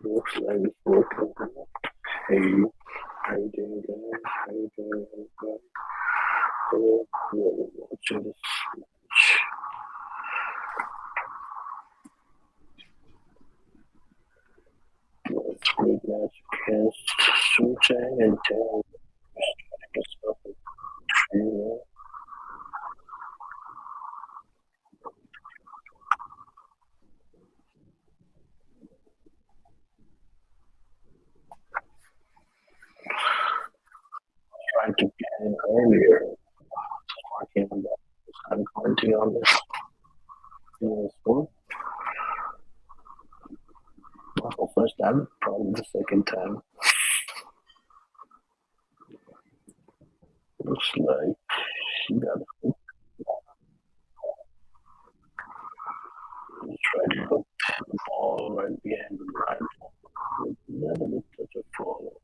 Looks like it's working. Hey, how you doing, guys? How you doing, everybody? Hello, hello, watching this match. It's a great match against SHUCHENG and CHAO. Trying to get in earlier. Talking about this. I'm commenting on this. Sport. Not the first time, probably the second time. Looks like she got a hook. Try to put the ball right behind the right. With a little bit touch of follow.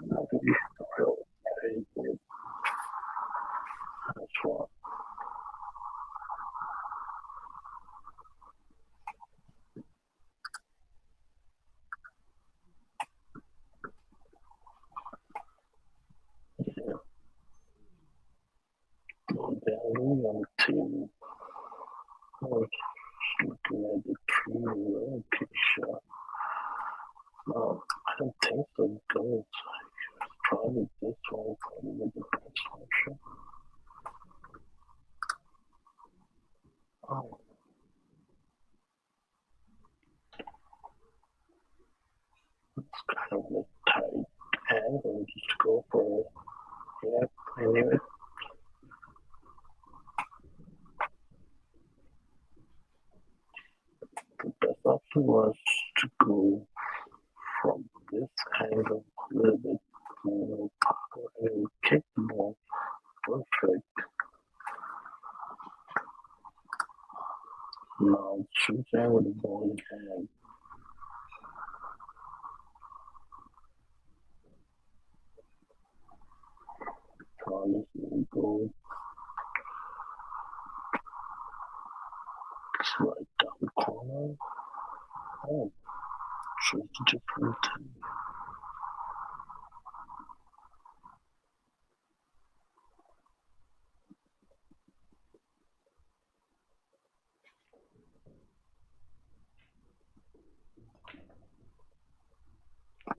Not really real very good. That's what. Yeah. Modelling on team. Looking at the pre-roll picture. No, I don't think so. Goals. Probably this one, probably with the best function. Oh. It's kind of a tight angle. Just go for it. Yep, I knew it. The best option was to go from this angle a little bit more power and kick the ball. Perfect. Now shoot down with the ball in hand. Carlos will go. Right down the corner. Oh, choose a different team.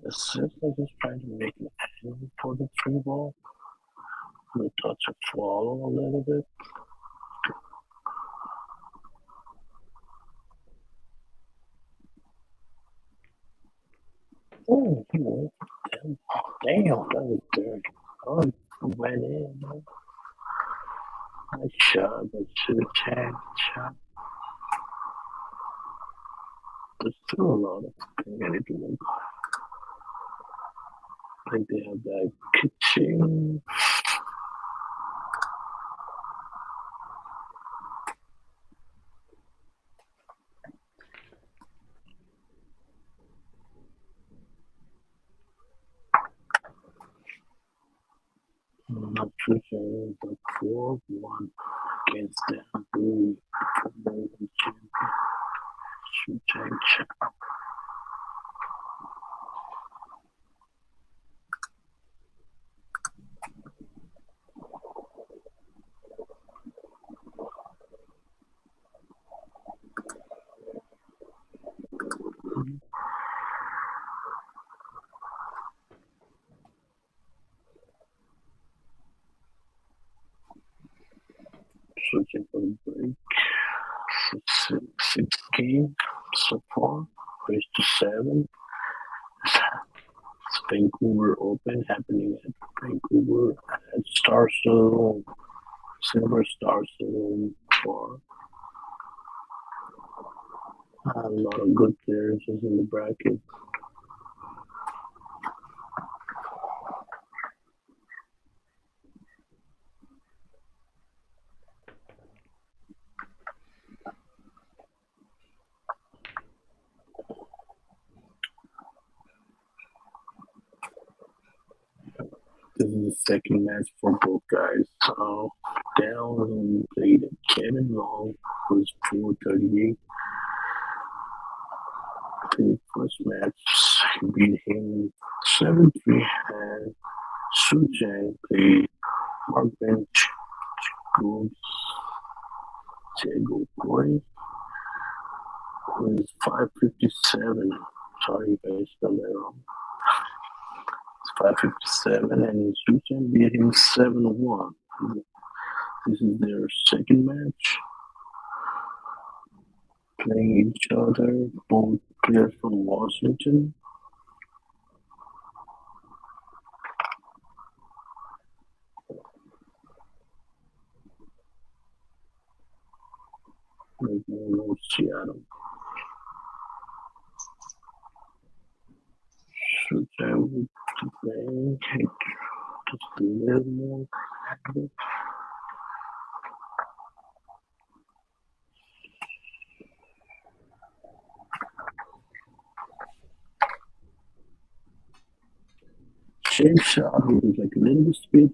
It seems like he's trying to make an angle for the free ball. We touch a follow a little bit. Oh, damn, that was dirty. Oh, it went in. Nice shot, but should have tagged shot. There's still a lot of things I need to look. I think they have that kitchen. Not switching the 4-1 against them. LOUIE champion. SHUCHENG CHAO. watching for the break. Six game so far. Race to 7. It's Vancouver Open happening at Vancouver at Star Saloon, Silver Star Saloon Bar. A lot of good players is in the bracket. This is the second match for both guys. So down played Kevin Long, who's 238. The first match, he beat him 7-3, and SHUCHENG played Mark Bench Diego Boy, who is 557. Sorry if I spelled that wrong. 557, and SHUCHENG beat him 7-1. This is their second match. Playing each other, both players from Washington. No Seattle. SHUCHENG playing just a little more. Same shot, he was like a little bit speed,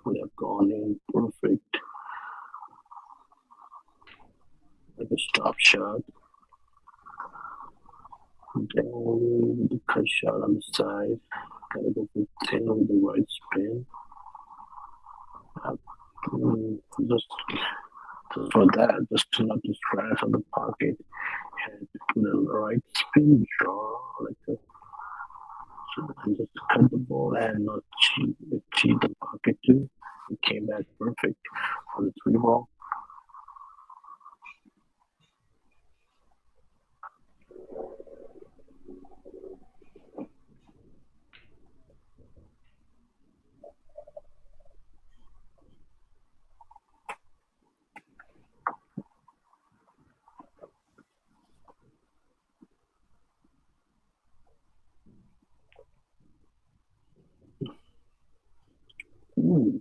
would have gone in perfect. Like a stop shot. Down the cut shot on the side. Gotta go for 10 with the right spin. Just for that, just to not just crash on the pocket. And the right spin draw, like a, and just cut the ball and not cheat the pocket too. It came back perfect on the 3 ball. Ooh.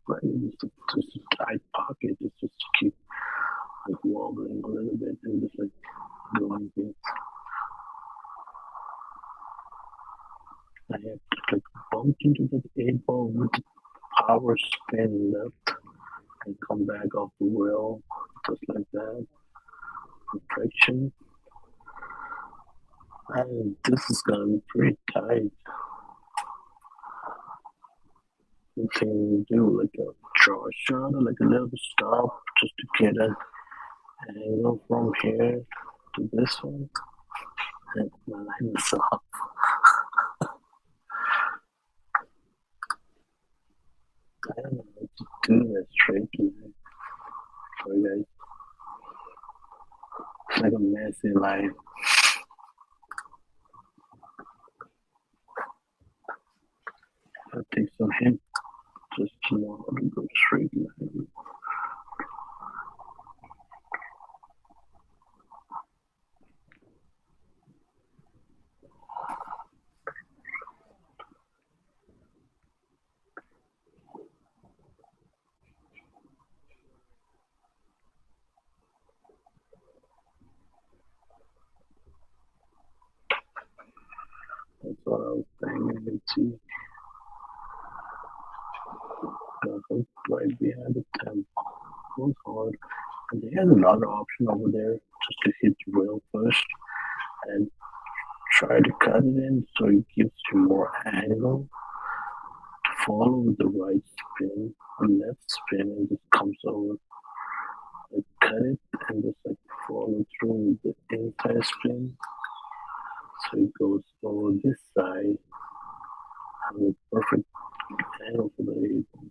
Right, just a tight pocket, just keep like wobbling a little bit and just like going this. I have to like bump into the 8 ball with the power spin left and come back off the rail just like that. Perfection. And this is gonna be pretty tight. You can do like a draw shot or like a little stop just to get an angle from here to this one. And my line is off. I don't know what to do that straight line. Sorry guys. It's like a messy line. I'll take some hint just to know how to go straight line. That's what I was banging into. Hook right behind the temp. It was hard. And they had another option over there just to hit the rail first and try to cut it in so it gives you more angle to follow with the right spin and left spin and just comes over. Like cut it and just like follow through with the inside spin. So it goes over this side and with perfect angle for the 8 ball.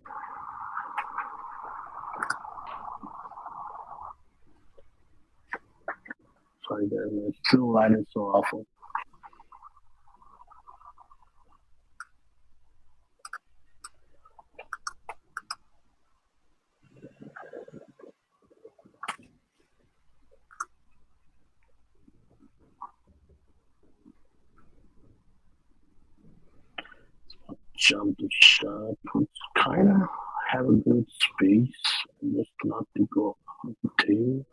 Sorry guys, my still line is so awful. Jump the shot, which kind of have a good space, and just not to go off the table.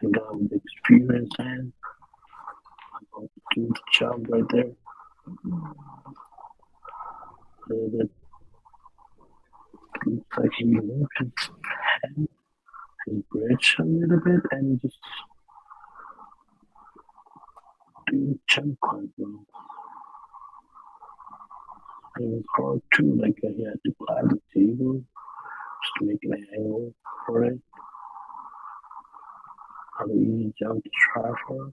I got the experience and I'm going to do the job right there. That looks like he moved his bridge a little bit and just do the jump quite well. It was hard too, like he had to climb the table just to make an angle for it. Not an easy jump to try for.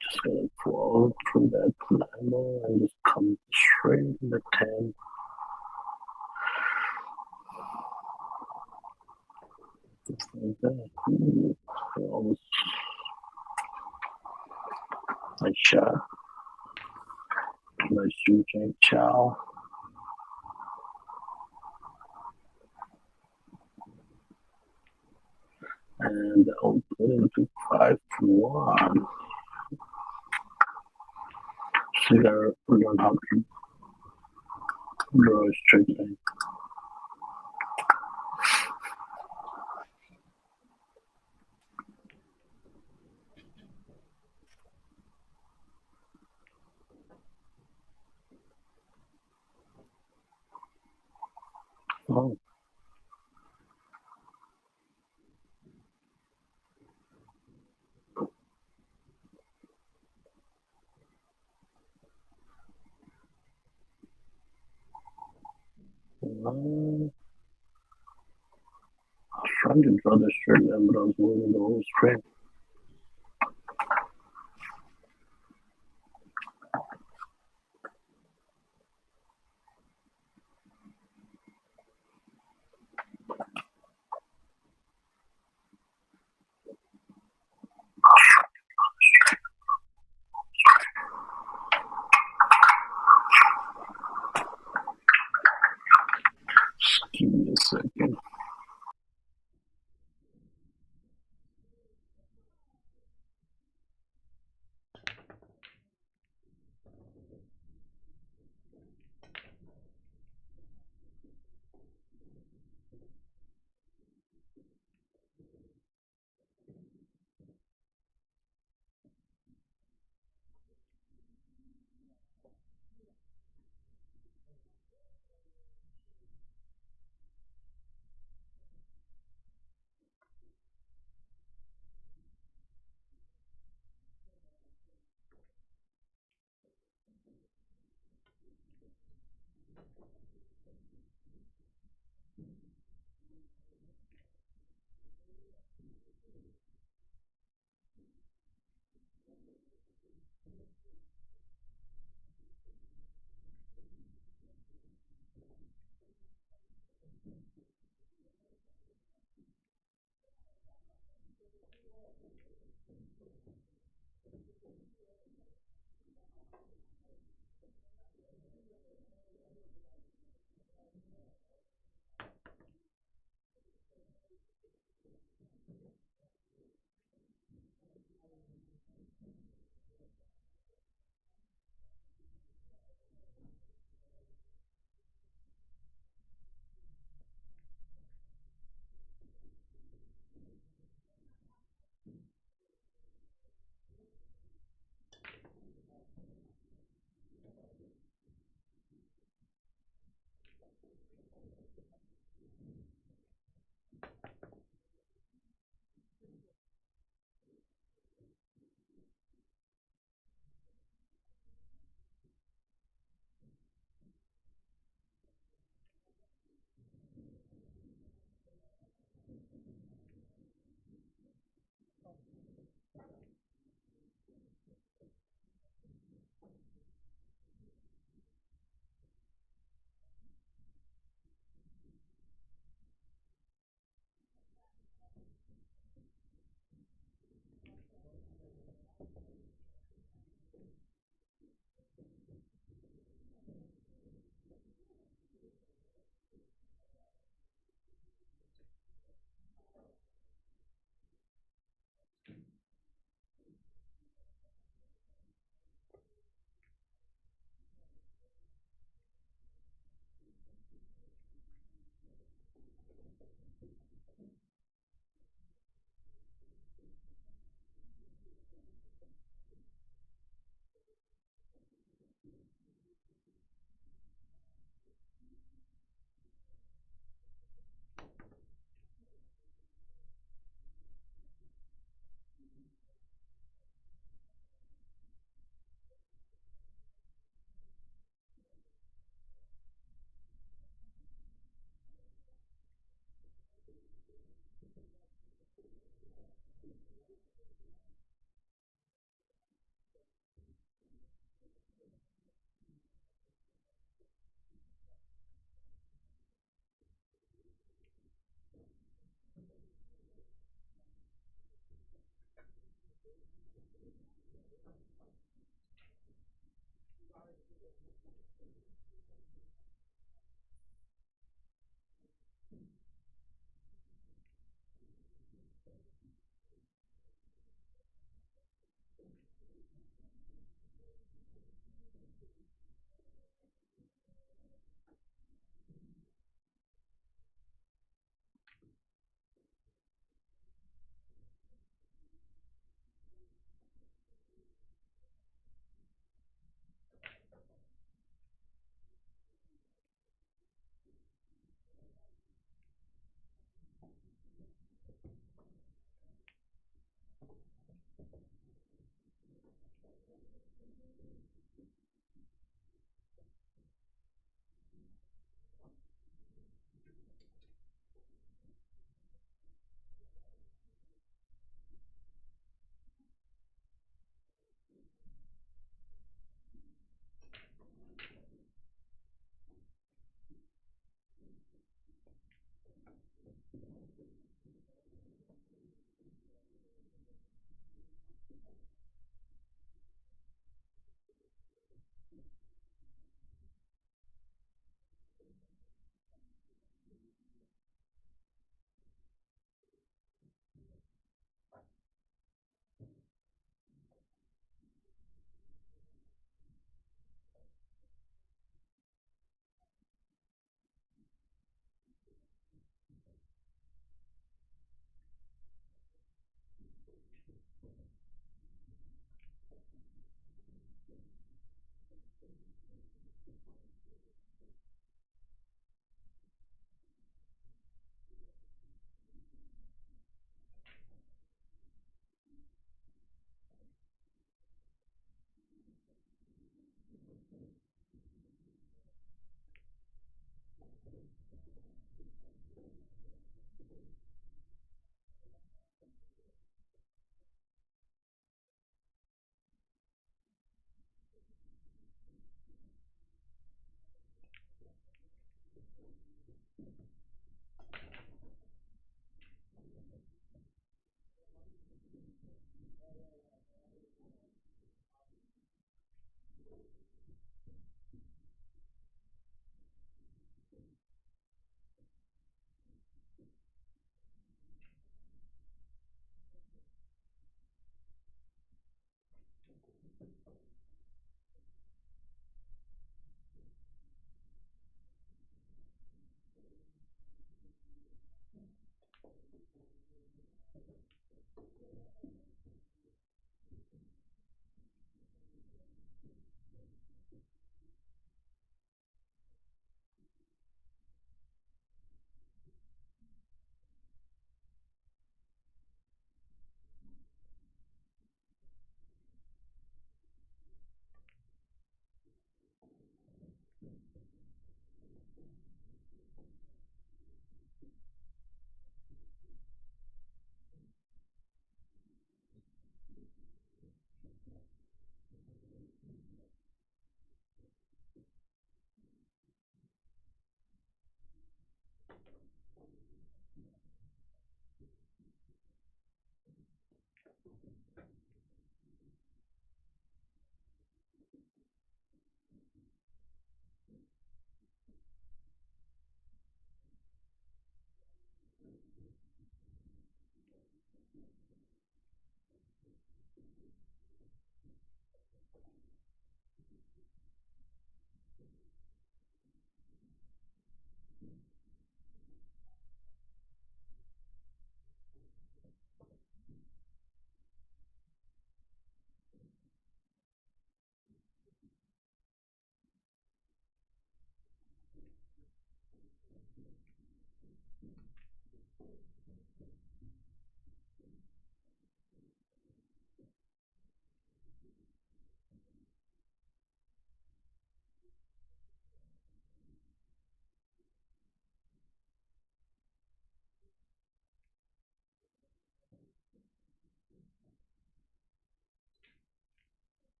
Just gonna fall through that climber and just come straight in the 10. Just like that. Ooh, almost nice shot. Nice SHUCHENG CHAO. And I'll put it to 5-1. So you gotta learn how to draw a straight line. Oh. I was trying to draw the straight line, but I was moving the whole screen. Just give me a second.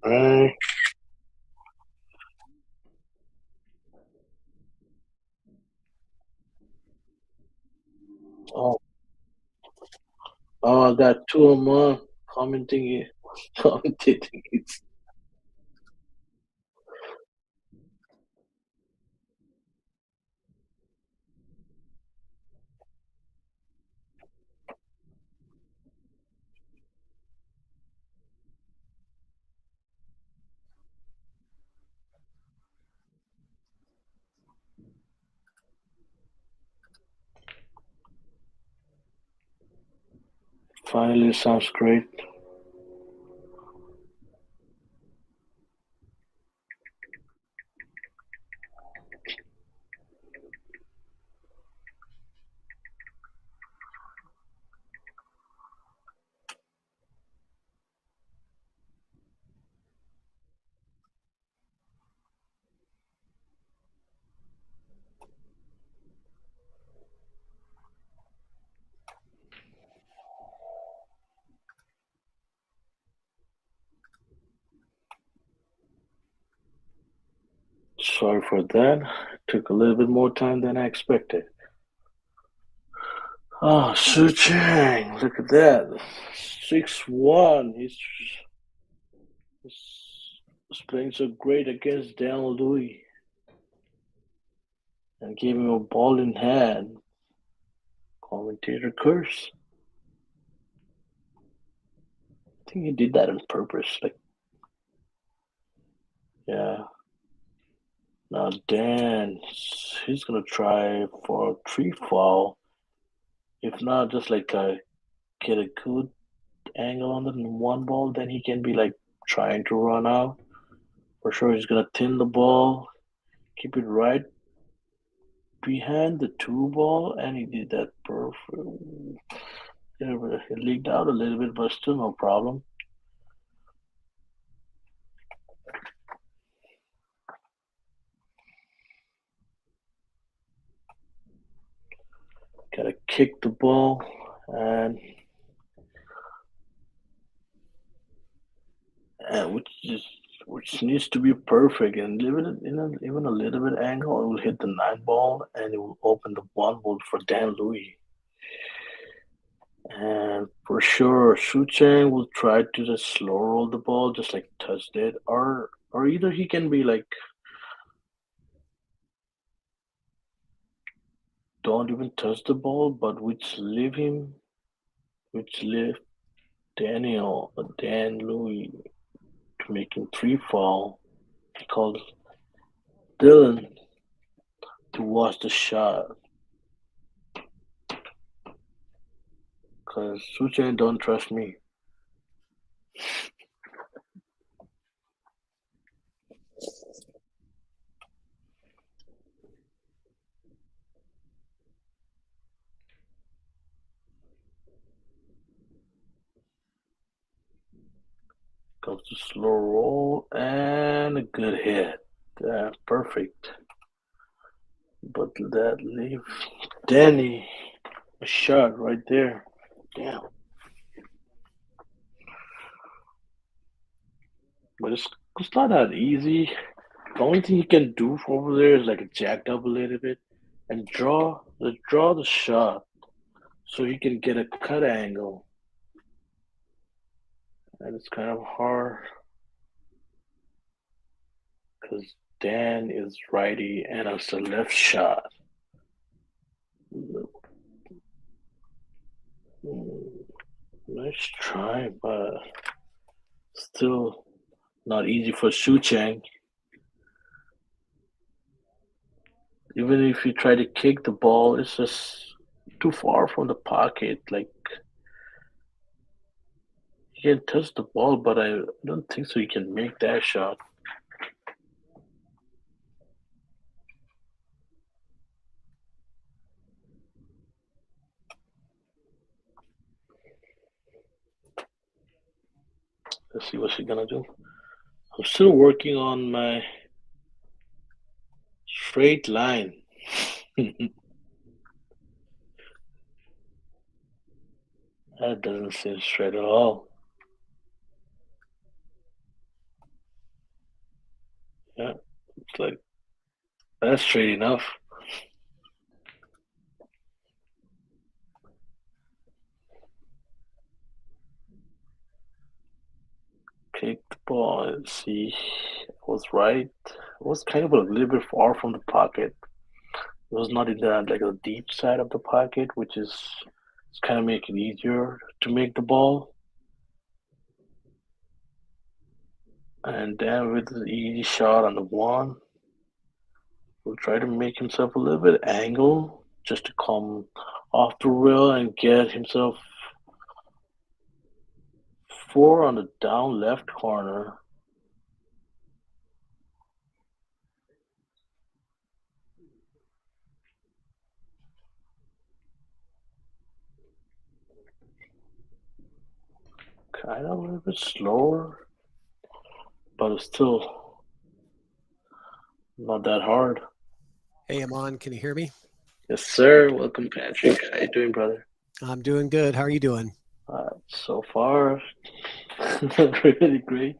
Right. Oh, oh, I got two of them on commenting it, commentating it. Finally, sounds great. Sorry for that. Took a little bit more time than I expected. Oh, SHUCHENG, look at that. 6-1. He's playing so great against LOUIE and gave him a ball in hand. Commentator curse. I think he did that on purpose. Like, yeah. Now Dan, he's gonna try for a tree fall. If not, just like get a good angle on the one ball, then he can be like trying to run out. For sure, he's gonna thin the ball, keep it right behind the two ball, and he did that perfect. It leaked out a little bit, but still no problem. Gotta kick the ball, and which needs to be perfect and even a little bit angle, it will hit the 9 ball and it will open the 1 ball for Dan LOUIE. And for sure, SHUCHENG will try to just slow roll the ball, just like touched it, or either he can be like, don't even touch the ball, but which leave Dan LOUIE to make him free fall. He calls Dylan to watch the shot, cause SHUCHENG don't trust me. Comes to slow roll and a good hit. Perfect. But that leave Danny a shot right there. Damn. But it's not that easy. The only thing you can do over there is like a jacked up a little bit and draw the shot so you can get a cut angle. And it's kind of hard because Dan is righty and it's a left shot. Nice try, but still not easy for SHUCHENG. Even if you try to kick the ball, it's just too far from the pocket. Like, you can touch the ball, but I don't think so you can make that shot. Let's see what she's gonna do. I'm still working on my straight line. That doesn't seem straight at all. Yeah, it's like that's straight enough. Kick the ball and see. I was right. It was kind of a little bit far from the pocket. It was not in the like a deep side of the pocket, which is it's kind of make it easier to make the ball. And then with the easy shot on the one, will try to make himself a little bit angle just to come off the rail and get himself four on the down left corner. Kind of a little bit slower, but it's still not that hard. Hey, Amon, can you hear me? Yes, sir. Welcome, Patrick. How you doing, brother? I'm doing good. How are you doing? So far, really great.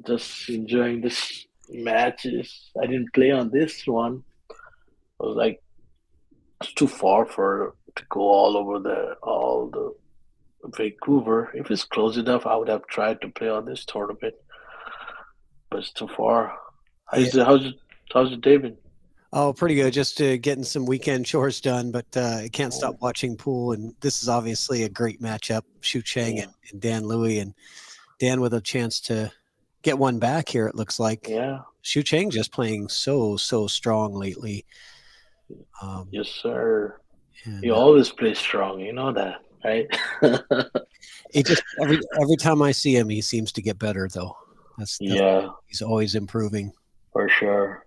Just enjoying this matches. I didn't play on this one. I was like, it's too far for to go all over all the Vancouver. If it's close enough, I would have tried to play on this tournament, but it's too far. Yeah. How's your day been? Oh, pretty good. Just getting some weekend chores done, but I can't stop Oh, watching pool. And this is obviously a great matchup. Shucheng yeah, and Dan LOUIE, and Dan with a chance to get one back here. It looks like yeah, Shucheng just playing so strong lately. Um, yes, sir. You and always play strong, you know that, right? it just every time I see him, he seems to get better. Though that's Yeah, he's always improving. for sure.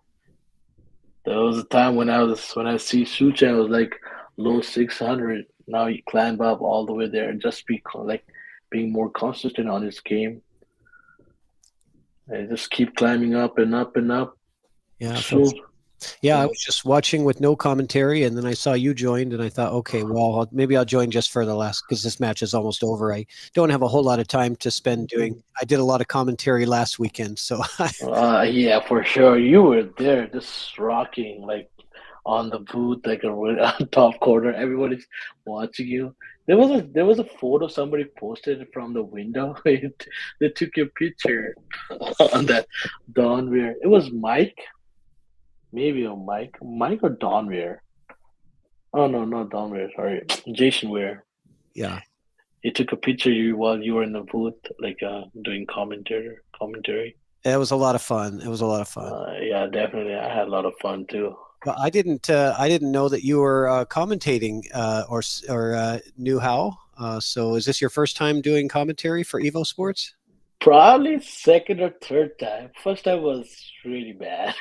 There was a time when I see Sucha, I was like low 600. Now he climbed up all the way there and just like being more consistent on his game. And just keep climbing up and up and up. Yeah, Soon, yeah, I yeah. was just watching with no commentary, and then I saw you joined, and I thought, okay, well, maybe I'll join just for the last because this match is almost over. I don't have a whole lot of time to spend doing. I did a lot of commentary last weekend, so Yeah, for sure. You were there, just rocking like on the booth, like on top corner. Everybody's watching you. There was a photo somebody posted from the window. They took your picture on that Don Weir. It was Mike, maybe a Mike or Don Weir. Oh no, not Don Weir. Sorry, Jason Weir. yeah, He took a picture of you while you were in the booth, like doing commentary. it was a lot of fun. It was a lot of fun. Yeah, definitely. I had a lot of fun too. But I didn't know that you were commentating or knew how. So is this your first time doing commentary for EvoSports? Probably second or third time. First time was really bad.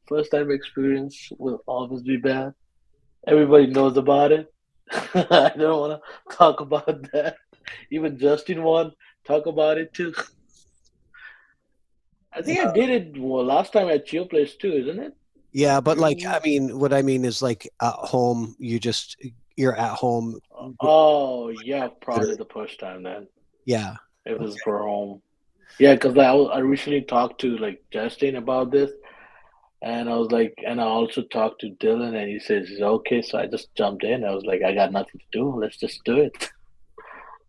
First time experience will always be bad. Everybody knows about it. I don't want to talk about that. Even Justin won. Talk about it too. I think I did it last time at Chill Place too, isn't it? Yeah, but like Mm. I mean, what I mean is like at home, you're at home. Oh, yeah, probably the first time then. Yeah. It was for home. Yeah, because I recently talked to like Justin about this, and I was like, and I also talked to Dylan, and he says it's okay. So I just jumped in. I was like, I got nothing to do. Let's just do it.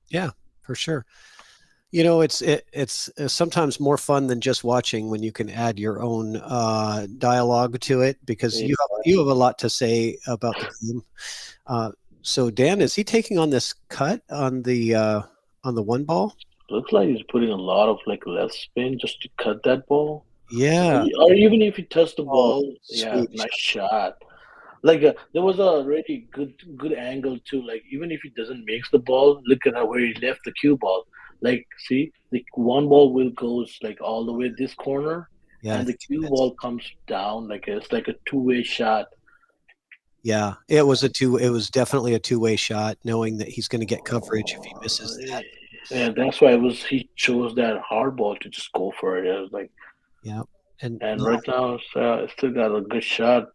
Yeah, for sure. It's sometimes more fun than just watching when you can add your own dialogue to it because Yeah, you have a lot to say about the game. Uh, So Dan, is he taking on this cut on the one ball? Looks like he's putting a lot of like left spin just to cut that ball. Yeah. Or even if he touched the Oh, ball, yeah, sweet nice shot. shot. Like there was a really good angle too. Like even if he doesn't make the ball, look at how where he left the cue ball. Like see, the one ball will goes like all the way this corner, Yeah, I and the think cue it is. ball comes down like it's like a two-way shot. Yeah, it was a two. It was definitely a two-way shot, knowing that he's going to get coverage if he misses that. Yeah, that's why it was he chose that hard ball to just go for it. It was like, Yeah, and and right now it's still got a good shot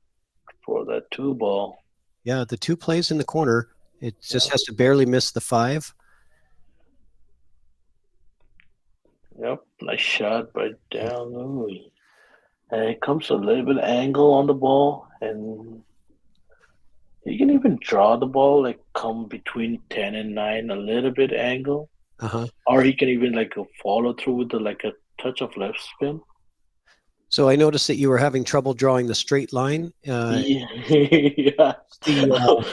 for that two ball. yeah, the two plays in the corner. It just Yeah. has to barely miss the five. Yep, nice shot by down Louis. And it comes a little bit angle on the ball, and you can even draw the ball like come between 10 and 9, a little bit angle, Uh-huh. or he can even like follow through with the like a touch of left spin. So I noticed that you were having trouble drawing the straight line. Yeah, yeah. The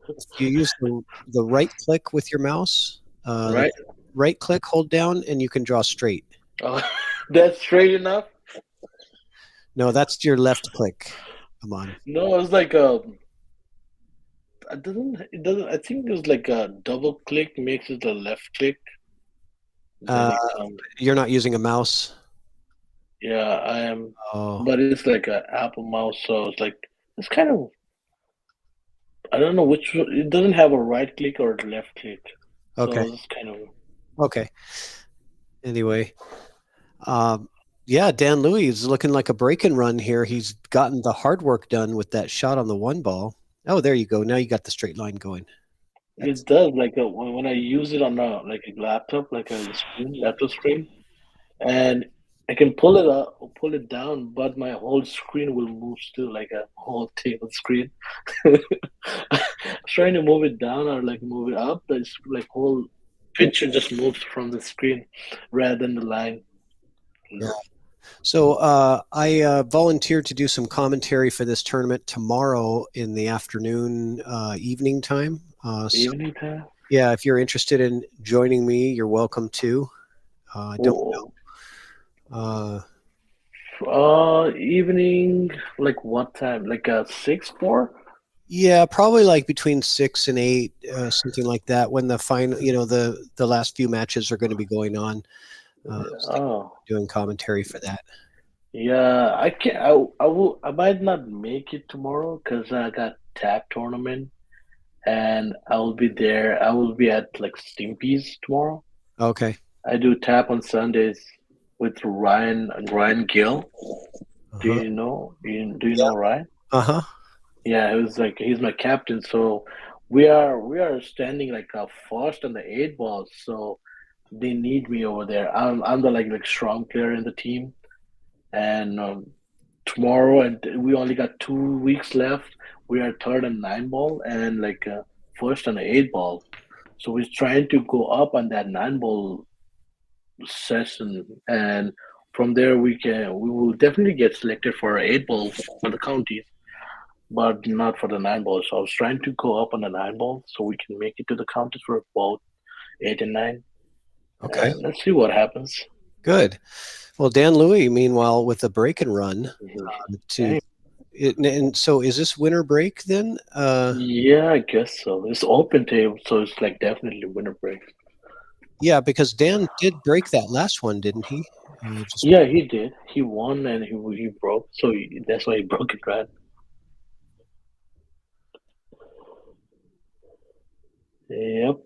if you use the right click with your mouse, Right. right click, hold down, and you can draw straight. Oh, that's straight enough. No, that's your left click. Come on. No, it's like it doesn't. I think there's like a double click makes it a left click. Then Uh, it comes. you're not using a mouse. Yeah, I am, Oh, but it's like an Apple mouse, so it's like it's kind of. I don't know which. It doesn't have a right click or a left click, okay. so it's kind of. Okay. Anyway, um, yeah, Dan Louis is looking like a break and run here. He's gotten the hard work done with that shot on the one ball. Oh, there you go. Now you got the straight line going. It does like when I use it on a like a laptop, like a screen, laptop screen, and I can pull it up or pull it down, but my whole screen will move still like a whole table screen. Trying to move it down or like move it up, that's like whole picture just moves from the screen rather than the line. Yeah. So I volunteered to do some commentary for this tournament tomorrow in the afternoon, evening time. So Evening time. yeah, if you're interested in joining me, you're welcome to. I don't Oh, know. evening. Like what time? Like 6 4. Yeah, probably like between 6 and 8, something like that. When the final, the last few matches are going to be going on. Oh, Doing commentary for that. yeah. I can. I will. I might not make it tomorrow because I got tap tournament, and I will be there. I will be at like Stimpy's tomorrow. Okay. I do tap on Sundays with Ryan Gill. Do Uh-huh. you know? Do you Yeah. know Ryan? Uh-huh. Yeah, it was like he's my captain. So we are standing like first on the eight balls. So they need me over there. I'm the like strong player in the team, and tomorrow and we only got 2 weeks left. We are third and nine ball and like first on the eight ball. So we're trying to go up on that nine ball session, and from there we will definitely get selected for eight ball for the counties, but not for the nine ball. So I was trying to go up on the nine ball so we can make it to the counties for both eight and nine. Okay. And let's see what happens. Good. Well, Dan Louis, meanwhile, with the break and run to Hey, it, and so is this winter break then? yeah, I guess so. It's open table, so it's like definitely winter break. Yeah, because Dan did break that last one, didn't he? Just Yeah, he did. He won and he broke, so that's why he broke it, right? Yep.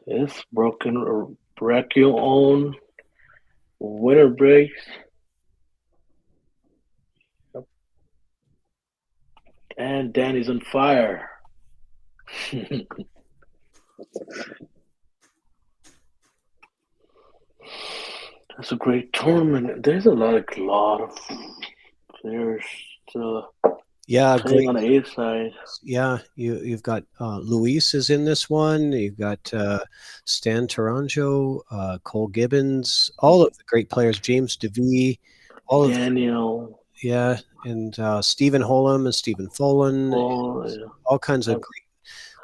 It's broken or break your own winter breaks. Yep. And Danny's on fire. It's a great tournament. There's a lot of players still yeah, playing great. on the eighth side. Yeah, you've got Luis is in this one. You've got Stan Taranjo, Cole Gibbons, all of the great players. James DeVee, all of Daniel. yeah, and Stephen Holm and Stephen Follin, Oh, all kinds yeah. of great.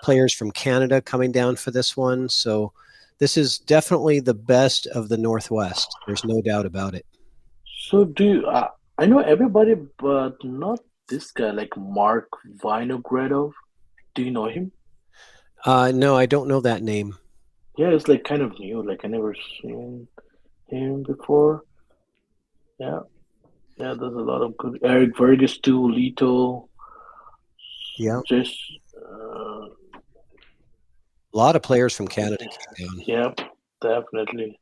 players from Canada coming down for this one. So this is definitely the best of the Northwest. There's no doubt about it. So I know everybody, but not this guy, like Mark Vinogradov. Do you know him? No, I don't know that name. Yeah, it's like kind of new. Like I never seen him before. Yeah, yeah. There's a lot of good Eric Vergas too, Lito. Yeah, Just a lot of players from Canada came down. yep, definitely.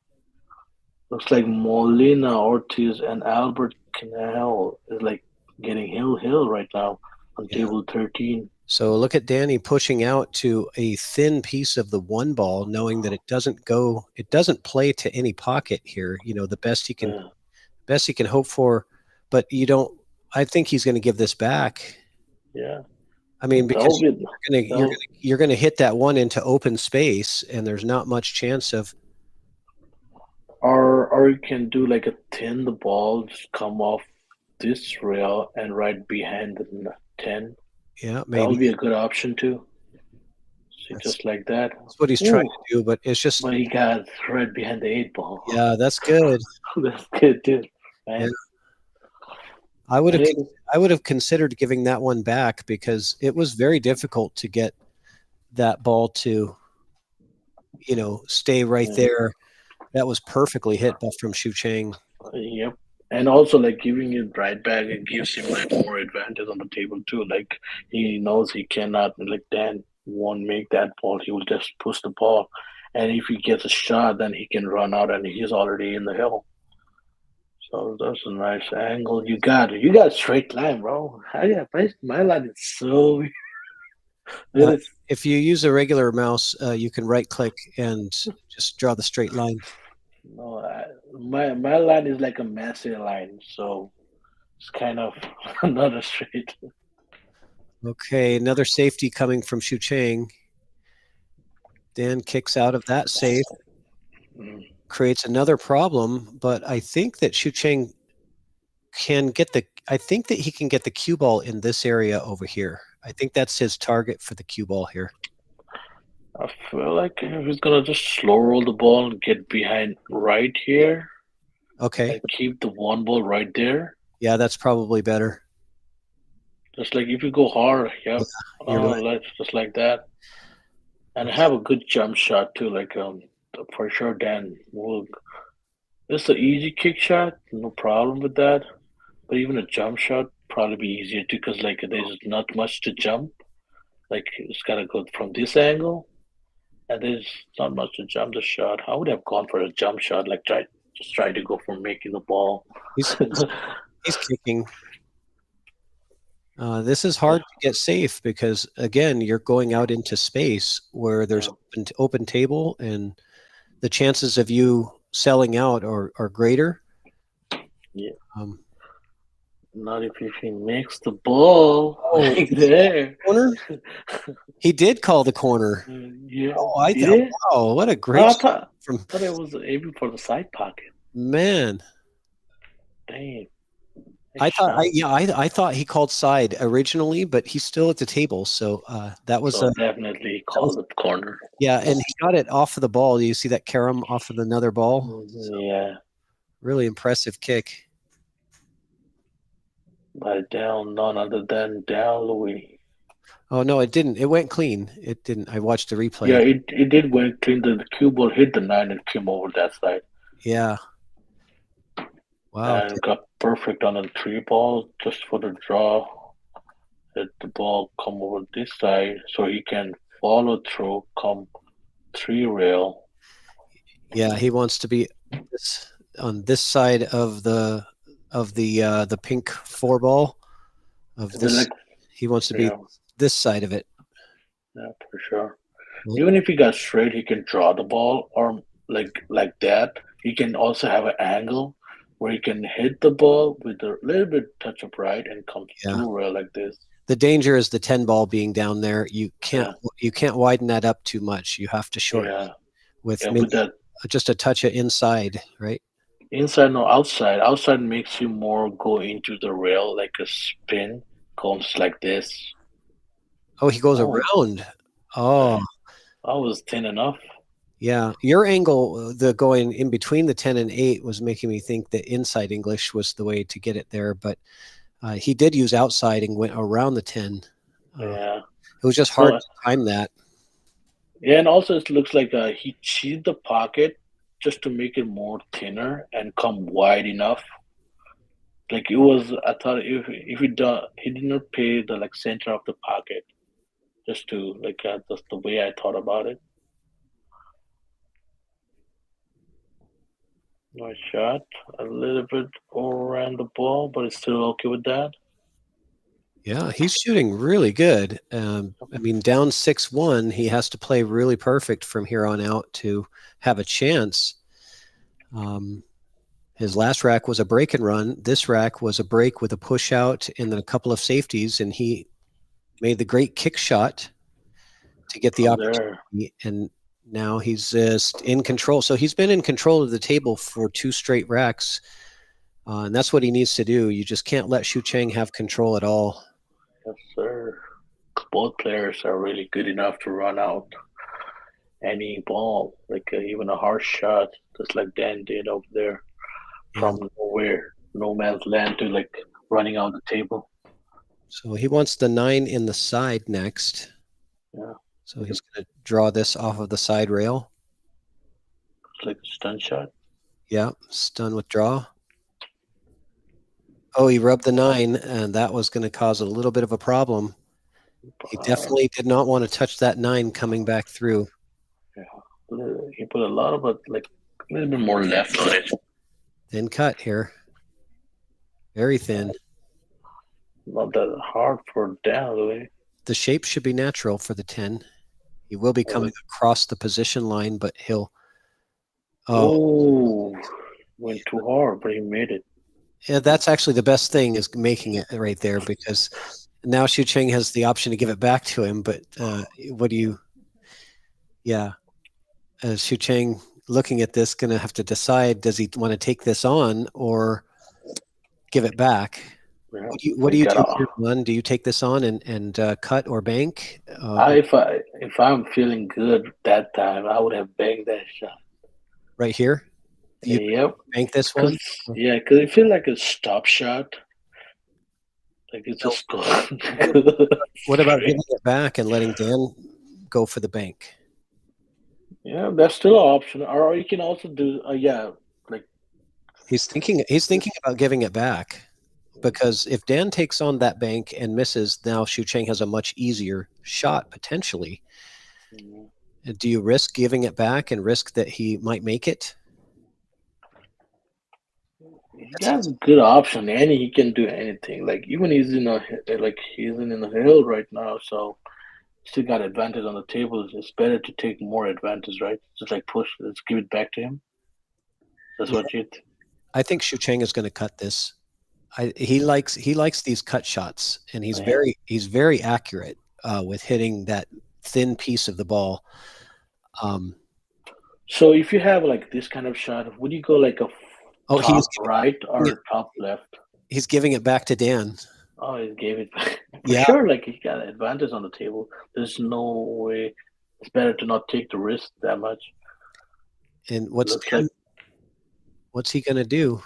Looks like Molina Ortiz and Albert Canal is like getting hill right now on Yeah. table 13. So look at Danny pushing out to a thin piece of the one ball, knowing that it doesn't play to any pocket here. You know, the best he can hope for, but you don't. I think he's going to give this back. Yeah. I mean, because you're gonna hit that one into open space, and there's not much chance of. Or you can do like a tin the ball, just come off this rail and right behind the 10. Yeah, That maybe would be a good option too. See, just like that. that's what he's trying to do, but it's just. But he got right behind the 8 ball. Yeah, that's good. That's good too, man. Yeah. I would have considered giving that one back because it was very difficult to get that ball to, stay right there. That was perfectly hit from SHUCHENG. Yep. And also like giving it right back, it gives him like more advantage on the table too. Like he knows he cannot, like Dan won't make that ball. He will just push the ball. And if he gets a shot, then he can run out and he's already in the hill. So that's a nice angle. You got straight line, bro. My line is so if you use a regular mouse, you can right click and just draw the straight line. No, my line is like a messy line, so it's kind of not a straight. Okay, another safety coming from SHUCHENG. Dan kicks out of that safe, creates another problem, but I think that SHUCHENG I think that he can get the cue ball in this area over here. I think that's his target for the cue ball here. I feel like he's gonna just slow roll the ball and get behind right here. Okay. And keep the one ball right there. Yeah, that's probably better. Just like if you go hard, yep. Yeah, right. Just like that. And have a good jump shot too, like for sure Dan will. It's an easy kick shot, no problem with that. But even a jump shot probably be easier too, because like there's not much to jump. Like it's gotta go from this angle, and there's not much to jump the shot. I would have gone for a jump shot, like try to go for making the ball. He's kicking. This is hard to get safe because again, you're going out into space where there's open table, and the chances of you selling out are greater. Yeah. Not if he makes the ball right there. Corner? He did call the corner. Yeah. Oh, I thought, wow, what a great! I thought it was aiming for the side pocket. Man, dang. I thought he called side originally, but he's still at the table, so that was definitely called the corner. Yeah, and he got it off of the ball. Do you see that carom off of another ball? Yeah, really impressive kick. By down, none other than down LOUIE. Oh no, it didn't. It went clean. It didn't. I watched the replay. Yeah, it did went clean. The cue ball hit the 9 and came over that side. Yeah. Wow. And got perfect on the 3 ball just for the draw. Let the ball come over this side so he can follow through, come 3 rail. Yeah, he wants to be on this side of the pink 4 ball of this. He wants to be this side of it. Yeah, for sure. Even if he got straight, he can draw the ball, or like that. He can also have an angle where he can hit the ball with a little bit touch of right and come through rail like this. The danger is the 10 ball being down there. You can't widen that up too much. You have to shorten with maybe that, just a touch of inside, right? Inside, no, outside. Outside makes you more go into the rail, like a spin, comes like this. Oh, he goes around. Oh, I was thin enough. yeah. Your angle, the going in between the 10 and 8 was making me think that inside English was the way to get it there, but he did use outside and went around the 10. Yeah. It was just hard No, to time that. yeah, and also it looks like he cheated the pocket just to make it more thinner and come wide enough. Like it was, I thought if he did not pay the like center of the pocket just to like that's the way I thought about it. Nice shot, a little bit overran the ball, but it's still okay with that. Yeah, he's shooting really good. I mean, down 6-1, he has to play really perfect from here on out to have a chance. His last rack was a break and run. This rack was a break with a push out and then a couple of safeties, and he made the great kick shot to get the From opportunity. there. And now he's just in control. So he's been in control of the table for 2 straight racks, and that's what he needs to do. You just can't let SHUCHENG have control at all. Yes, sir. Both players are really good enough to run out any ball, like even a hard shot, just like Dan did over there Yeah. from nowhere, no man's land to like running out the table. So he wants the 9 in the side next. Yeah. So he's going to draw this off of the side rail. It's like a stun shot. Yeah, stun with draw. Oh, he rubbed the 9, and that was going to cause a little bit of a problem. He definitely did not want to touch that 9 coming back through. Yeah. He put a lot of it, like a little bit more left on it. Thin cut here. Very thin. Not that hard for Dan, really. The shape should be natural for the 10. He will be coming across the position line, but he'll... Oh, went too hard, but he made it. Yeah, that's actually the best thing is making it right there, because now SHUCHENG has the option to give it back to him, but what do you... Yeah. SHUCHENG, looking at this, going to have to decide, does he want to take this on or give it back? Yeah. What do you do here, Glenn? Do you take this on and cut or bank? If I'm feeling good that time, I would have banged that shot. Right here? Yep. Bank this one? Yeah, because it feels like a stop shot. Like it's just going. What about giving it back and letting Dan go for the bank? Yeah, that's still an option. Or you can also do, like he's thinking about giving it back, because if Dan takes on that bank and misses, now SHUCHENG has a much easier shot potentially. Mm-hmm. Do you risk giving it back and risk that he might make it? He has a good option, and he can do anything. Like even he's in the hill right now, so still got advantage on the table. It's better to take more advantage, right? Just like push, let's give it back to him. That's what you think. I think SHUCHENG is going to cut this. He likes these cut shots, and he's very accurate with hitting that thin piece of the ball. So if you have like this kind of shot, would you go like a top right or top left? He's giving it back to Dan. Oh, he gave it back. Sure, like he got an advantage on the table. There's no way. It's better to not take the risk that much. And what's he gonna do?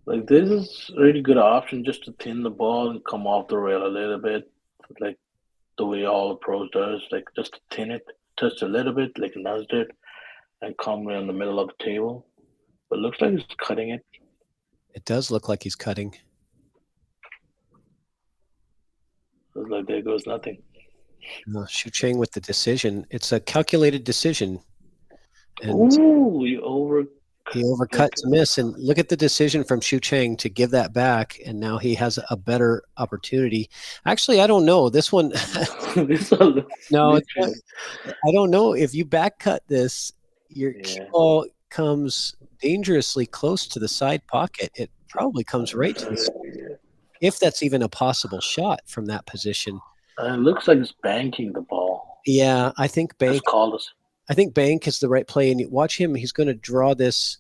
Like this is a really good option just to thin the ball and come off the rail a little bit, like the way all the pros does. Like just to thin it, touch a little bit, like nudged it, and come in the middle of the table. But it looks like he's cutting it. It does look like he's cutting. Looks like there goes nothing. SHUCHENG with the decision. It's a calculated decision. And ooh, he overcut to miss. And look at the decision from SHUCHENG to give that back, and now he has a better opportunity. Actually, I don't know. This one no, I don't know. If you back cut this, your cue ball comes dangerously close to the side pocket. It probably comes right to the side, if that's even a possible shot from that position. It looks like it's banking the ball. Yeah, I think bank. I think bank is the right play. And you watch him; he's going to draw this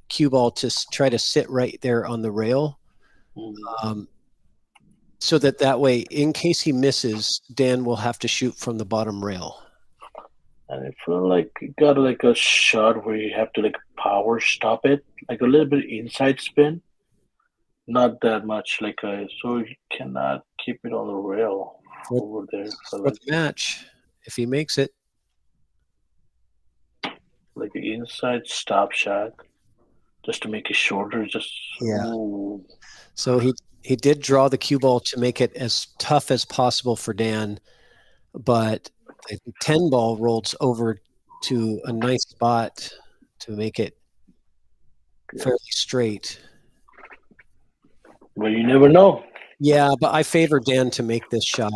cue ball to try to sit right there on the rail. So that way, in case he misses, Dan will have to shoot from the bottom rail. And I feel like you got like a shot where you have to like power stop it, like a little bit inside spin, not that much, so you cannot keep it on the rail over there. For the match, if he makes it. Like the inside stop shot, just to make it shorter. Yeah. Ooh. So he did draw the cue ball to make it as tough as possible for Dan, but the 10 ball rolls over to a nice spot to make it fairly straight. Well, you never know. Yeah, but I favor Dan to make this shot.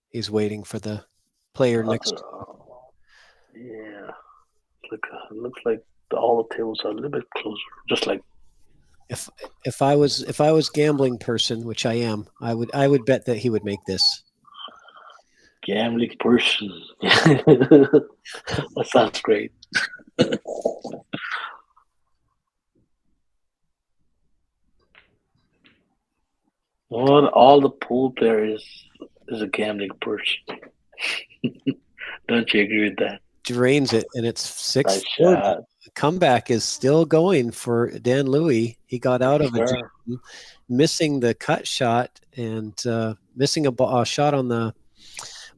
He's waiting for the player next. Yeah, it looks like all the tables are a little bit closer. Just like if I was gambling person, which I am, I would bet that he would make this. Gambling person. That sounds great. Well, all the pool players is a gambling person. Don't you agree with that? Drains it, and it's 6-4. Nice shot. The comeback is still going for Dan LOUIE. He got out of a jam, missing the cut shot and missing a shot on the,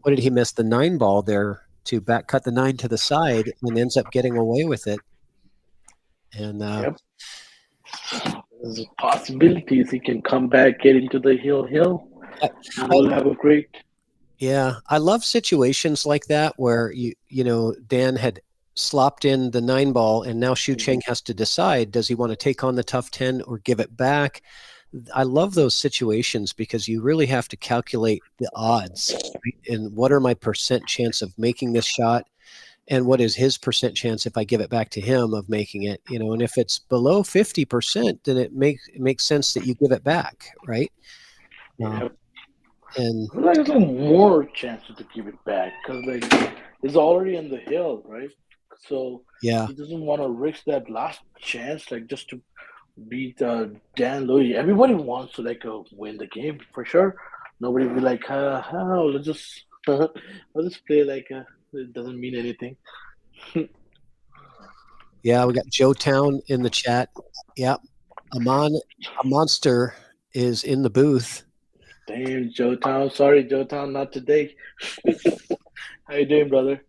what did he miss? The 9 ball there to back cut the 9 to the side and ends up getting away with it. And yep. There's possibilities he can come back, get into the hill, and we'll have a great. Yeah, I love situations like that where Dan had slopped in the 9 ball and now SHUCHENG has to decide, does he want to take on the tough 10 or give it back? I love those situations because you really have to calculate the odds, right? And what are my percent chance of making this shot, and what is his percent chance if I give it back to him of making it? And if it's below 50%, then it makes sense that you give it back, right? Yeah. And there's more chances to give it back because it's already in the hill, right? So yeah, he doesn't want to risk that last chance, just to beat Dan LOUIE. Everybody wants to win the game for sure. Nobody will be like, let's just play it doesn't mean anything. Yeah, we got Joe Town in the chat. Yeah, a monster is in the booth. Damn, Joe Town. Sorry, Joe Town, not today. How you doing, brother?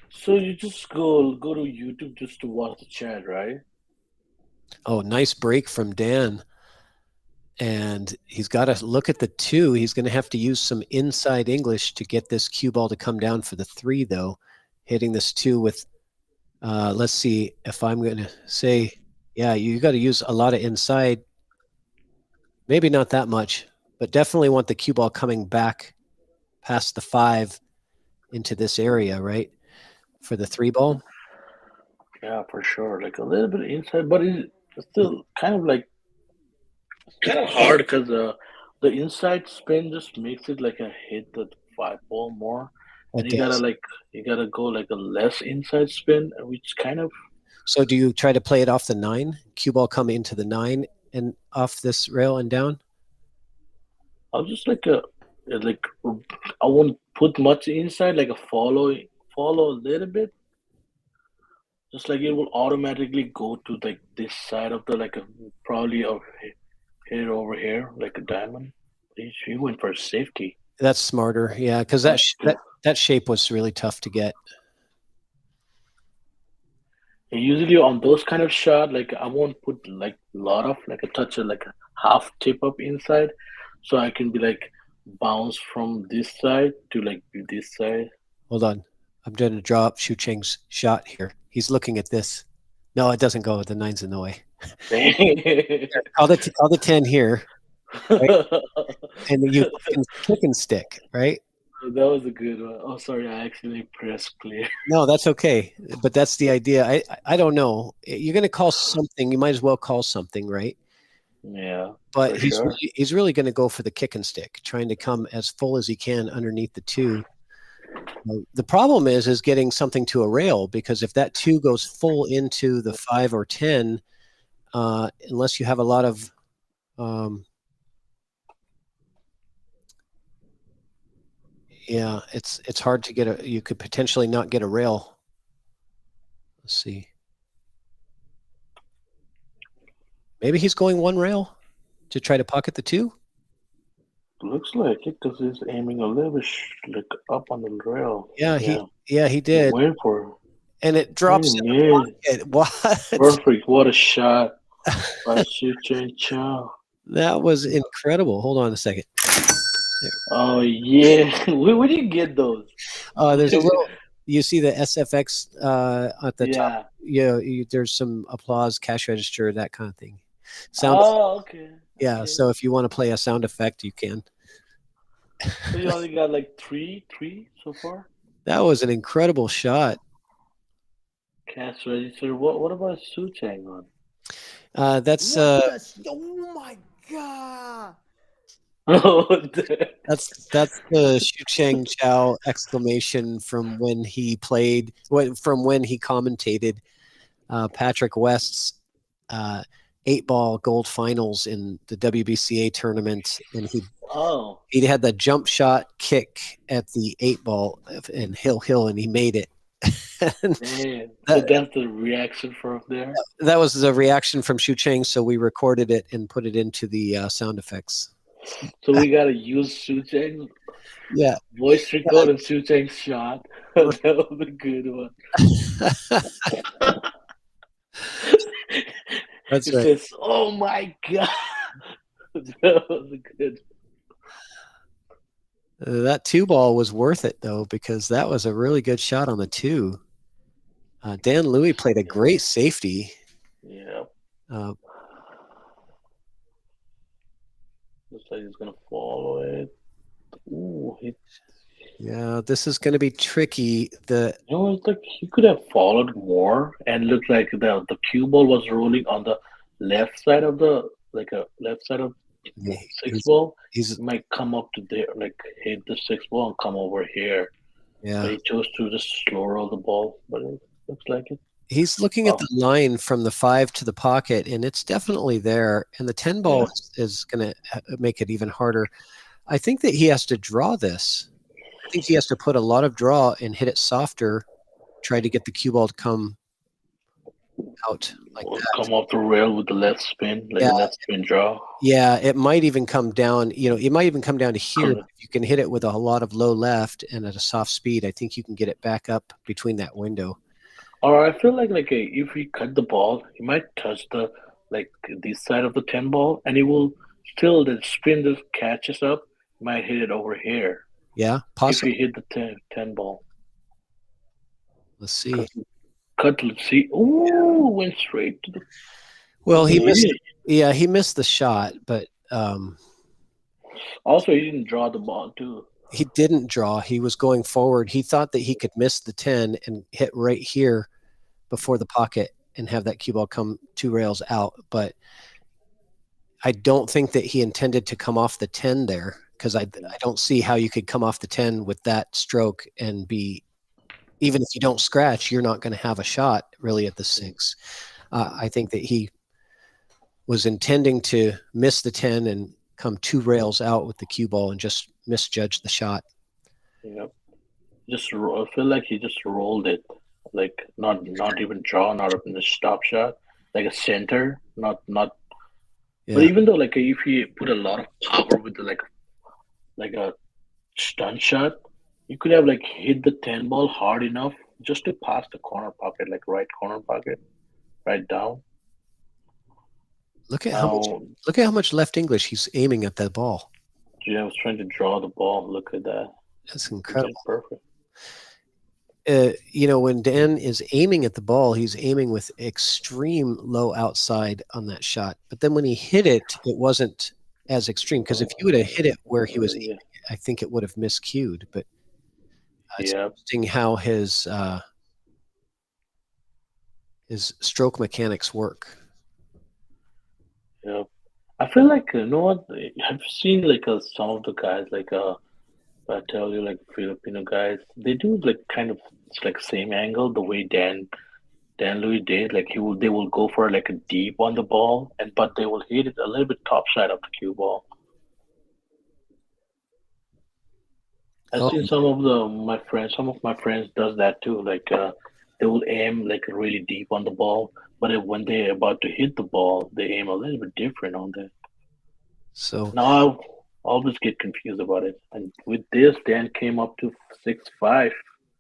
So you just go to YouTube just to watch the chat, right? Oh, nice break from Dan. And he's got to look at the 2. He's going to have to use some inside English to get this cue ball to come down for the 3, though. Hitting this 2 with, let's see if I'm going to say, yeah, you got to use a lot of inside. Maybe not that much, but definitely want the cue ball coming back past the 5 into this area, right? For the 3 ball. Yeah, for sure. Like a little bit inside, but it's still kind of hard because the inside spin just makes it like a hit the 5 ball more. And you gotta go like a less inside spin, which kind of. So do you try to play it off the 9? Cue ball come into the 9 and off this rail and down? I'll just I won't put much inside, like a follow a little bit. Just like it will automatically go to this side of the probably hit it over here like a diamond. He went for safety. That's smarter, yeah, because that shape was really tough to get. And usually on those kind of shot, I won't put a lot of a touch of a half tip up inside, so I can be bounce from this side to this side. Hold on, I'm going to draw up SHUCHENG's shot here. He's looking at this. No, it doesn't go. The 9's in the way. Call the 10 here, right? And you can kick and stick, right? That was a good one. Oh, sorry, I accidentally pressed clear. No, that's okay. But that's the idea. I don't know. You're going to call something. You might as well call something, right? Yeah. But he's really going to go for the kick and stick, trying to come as full as he can underneath the 2. The problem is getting something to a rail, because if that 2 goes full into the 5 or 10, unless you have a lot of yeah, it's hard to get you could potentially not get a rail. Let's see. Maybe he's going one rail to try to pocket the two. Looks like it because he's aiming a little bit like up on the rail. Yeah, he He's did. waiting for And it drops in the pocket. What? Perfect. What a shot by SHUCHENG CHAO. That was incredible. Hold on a second. Oh, yeah. Where do you get those? There's a little, you see the SFX at the top. Yeah. Yeah, there's some applause, cash register, that kind of thing. Oh, okay. Yeah, Okay. so if you want to play a sound effect, you can. So you only got like three so far? That was an incredible shot. Cash register. What about SHUCHENG on? That's oh my god! that's the SHUCHENG CHAO exclamation from when he played, from when he commentated Patrick West's 8-ball gold finals in the WBCA tournament, and he had that jump shot kick at the 8-ball in Hill, and he made it. Man, so that's the reaction from there. That was the reaction from SHUCHENG, so we recorded it and put it into the sound effects. So we gotta use SHUCHENG. Yeah, voice record and SHUCHENG shot. That was a good one. That's it right. says, "Oh my god!" That was a good. That 2-ball was worth it though, because that was a really good shot on the 2. Dan LOUIE played a great safety. Yeah. Uh, Looks like he's gonna follow it. Ooh, yeah, this is going to be tricky. It's like he could have followed more, and looked like the cue ball was rolling on the left side of the left side of 6-ball. He might come up to there, like hit the 6-ball and come over here. Yeah, but he chose to just slow roll the ball, but it looks like it. He's looking at the line from the 5 to the pocket, and it's definitely there. And the 10-ball is going to make it even harder. I think that he has to draw this. I think he has to put a lot of draw and hit it softer, try to get the cue ball to come out like that. Come off the rail with the left spin, a left spin draw. Yeah, it might even come down, it might even come down to here. If you can hit it with a lot of low left and at a soft speed, I think you can get it back up between that window. Or I feel like if he cut the ball, he might touch the this side of the 10-ball, and he will still the spin just catches up. He might hit it over here. Yeah, possibly. If he hit the 10-ball. Let's see. Let's see. Ooh, went straight to the. Well, he missed. Yeah, he missed the shot, but also he didn't draw the ball too. He didn't draw. He was going forward. He thought that he could miss the 10 and hit right here before the pocket and have that cue ball come 2 rails out. But I don't think that he intended to come off the 10 there, because I don't see how you could come off the 10 with that stroke and be, even if you don't scratch, you're not going to have a shot really at the 6. I think that he was intending to miss the 10 and come 2 rails out with the cue ball and just misjudged the shot. Yep. I feel like he just rolled it, not even draw, not even the stop shot, like a center, not. Yeah. But even though if he put a lot of power with a stunt shot, you could have hit the 10-ball hard enough just to pass the corner pocket, right corner pocket, right down. Look at how much left English he's aiming at that ball. Yeah, I was trying to draw the ball. Look at that. That's incredible. Perfect. When Dan is aiming at the ball, he's aiming with extreme low outside on that shot. But then when he hit it, it wasn't as extreme, because if he would have hit it where he was aiming, I think it would have miscued. But it's interesting how his stroke mechanics work. Yeah, I feel like what? I've seen some of the guys I tell you Filipino guys, they do kind of it's same angle the way Dan Dan Louis did. Like they will go for like a deep on the ball, but they will hit it a little bit top side of the cue ball. I've Oh, seen some of my friends does that too. Like they will aim like really deep on the ball, but when they're about to hit the ball, they aim a little bit different on that. so Now I always get confused about it. And with this, Dan came up to 6'5".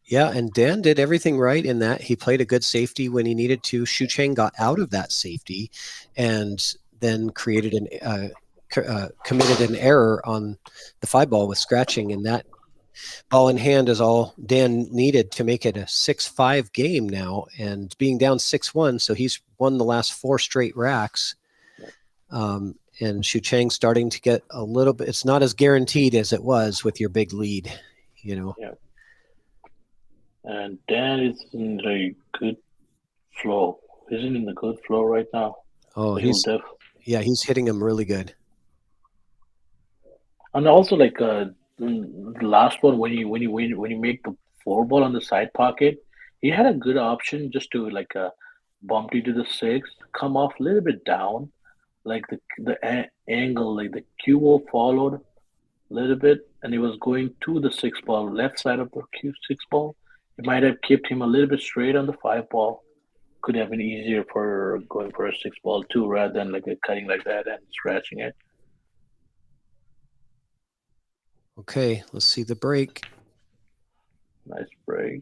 yeah, and Dan did everything right in that he played a good safety when he needed to. SHUCHENG got out of that safety, and then created committed an error on the 5 ball with scratching, and that ball in hand is all Dan needed to make it a 6-5 game now, and being down 6-1, so he's won the last 4 straight racks. And SHUCHENG starting to get a little bit. It's not as guaranteed as it was with your big lead, you know. Yeah. And Dan is in a good flow. He's in the good flow right now. Oh, he's hitting him really good. And also like the last one when you make the 4 ball on the side pocket, he had a good option just to like bump you to the 6, come off a little bit down, like the angle, like the cue ball followed a little bit, and he was going to the 6 ball, left side of the cue 6 ball. It might have kept him a little bit straight on the 5 ball. Could have been easier for going for a 6 ball too, rather than like cutting like that and scratching it. Okay, let's see the break. Nice break,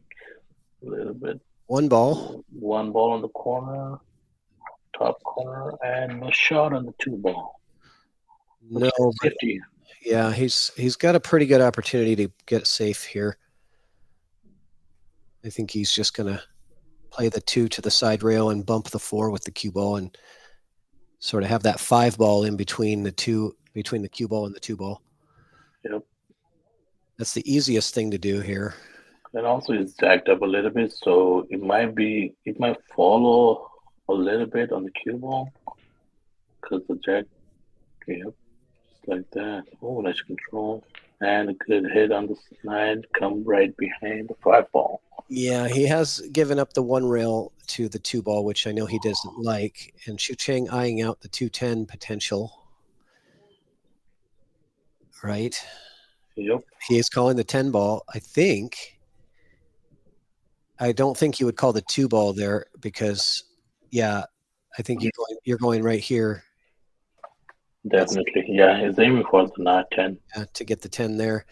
a little bit. 1 ball. 1 ball on the corner, top corner, and a shot on the 2 ball. No, 50. Yeah, he's got a pretty good opportunity to get safe here. I think he's just gonna play the 2 to the side rail and bump the 4 with the cue ball, and sort of have that 5 ball in between the cue ball and the 2 ball. Yep. That's the easiest thing to do here. And also it's jacked up a little bit, so it might follow a little bit on the cue ball because the jack, yep, just like that. Oh, nice control. And a good hit on the 9, come right behind the 5 ball. Yeah, he has given up the 1 rail to the 2 ball, which I know he doesn't like, and SHUCHENG eyeing out the 210 potential. Right? Yep. He is calling the 10 ball. I don't think he would call the 2 ball there because, yeah, I think you're going right here. Definitely, yeah. He's aiming for the not 10. Yeah, to get the 10 there.